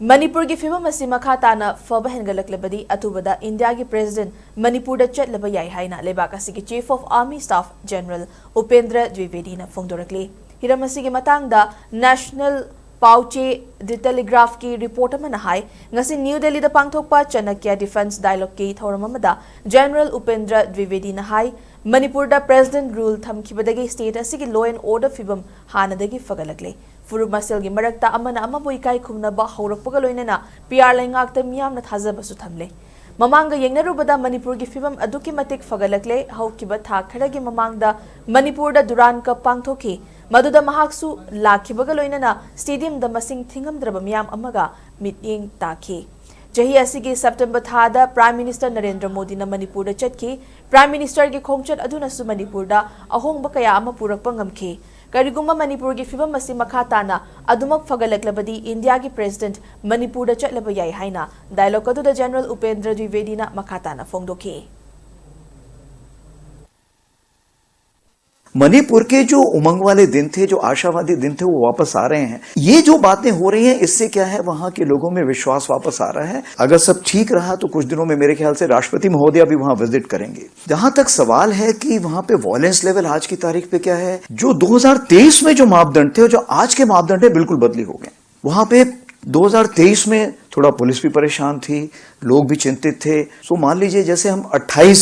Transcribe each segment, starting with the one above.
मणिपुर की फिल्म असी मखा ताना फब हेंगलकलबदी अथुबदा इंडिया की प्रेसिडेंट मणिपुर चटलब याई हाइना लेबाक असिगी chief of army staff general Upendra Dwivedi फोंदोरकले हिरम असिगी मतांगदा नेशनल पाउचे द टेलीग्राफ की रिपोर्ट हाई न्यू दिल्ली पांथोकपा चाणक्य डिफेंस डायलॉग की थौरम जनरल उपेंद्र द्विवेदी हाई मणिपुर प्रेसिडेंट रूल थमखिबदगी स्टेट असिगी लॉ एंड ऑर्डर फिबम हानदगी फगलकले फुरुब मसेलगी मरक्ता अमना अमबु इकाई खुमनबा हौरकपगा लोइनना पीआर लैंगाक्ता मियामना थाजबसु थमले ममांग येंगनरुबदा मणिपुर की फिबम अदुकी मतिक फगलकले हौकिबा था खरगी ममांगदा मणिपुर दुरान कप पांथोखी मदुदा महाक्सु लाखिबगा लोइनना स्टेडियम द मसिंग थिंगमद्रब मियाम अमगा मिटिंग ताखी जही असिगी सितंबर थादा प्राइम मिनिस्टर नरेंद्र मोदी मणिपुर चटकी प्राइम मिनिस्टर की खोंगचट अदुनसु मणिपुर अहोंब कया अमा पुरकपा ngamkhi करिगुम्बा मणिपुर की फिल्म असी मखा ताना अदुमक फगलकलबदी इंडिया की प्रेसिडेंट मणिपुर चटलब याई हाइना डायलॉग अदुदा जनरल उपेंद्र द्विवेदी मखा ताना फोंदोखी। मणिपुर के जो उमंग वाले दिन थे, जो आशावादी दिन थे, वो वापस आ रहे हैं। ये जो बातें हो रही हैं, इससे क्या है, वहां के लोगों में विश्वास वापस आ रहा है। अगर सब ठीक रहा तो कुछ दिनों में मेरे ख्याल से राष्ट्रपति महोदय भी वहां विजिट करेंगे। जहां तक सवाल है कि वहां पे वॉयलेंस लेवल आज की तारीख पे क्या है, जो 2023 में जो मापदंड थे और जो आज के मापदंड है बिल्कुल बदली हो गए। वहां पे 2023 में थोड़ा पुलिस भी परेशान थी, लोग भी चिंतित थे। सो मान लीजिए जैसे हम 28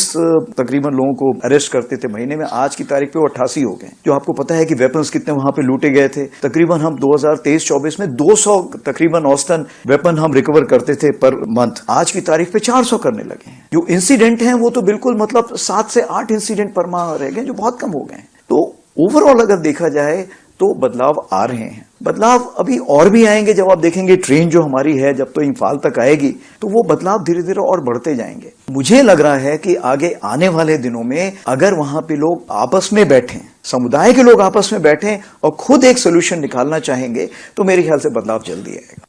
तकरीबन लोगों को अरेस्ट करते थे महीने में, आज की तारीख पे वो 88 हो गए। जो आपको पता है कि वेपन्स कितने वहां पे लूटे गए थे, तकरीबन हम 2023-24 में 200 तकरीबन औसतन वेपन हम रिकवर करते थे पर मंथ, आज की तारीख पे 400 करने लगे हैं। जो इंसिडेंट हैं वो तो बिल्कुल मतलब 7 से 8 इंसिडेंट पर माह रह गए, जो बहुत कम हो गए। तो ओवरऑल अगर देखा जाए तो बदलाव आ रहे हैं। बदलाव अभी और भी आएंगे। जब आप देखेंगे ट्रेन जो हमारी है जब तो इम्फाल तक आएगी तो वो बदलाव धीरे धीरे और बढ़ते जाएंगे। मुझे लग रहा है कि आगे आने वाले दिनों में अगर वहां पे लोग आपस में बैठें, समुदाय के लोग आपस में बैठें और खुद एक सोल्यूशन निकालना चाहेंगे तो मेरे ख्याल से बदलाव जल्दी आएगा।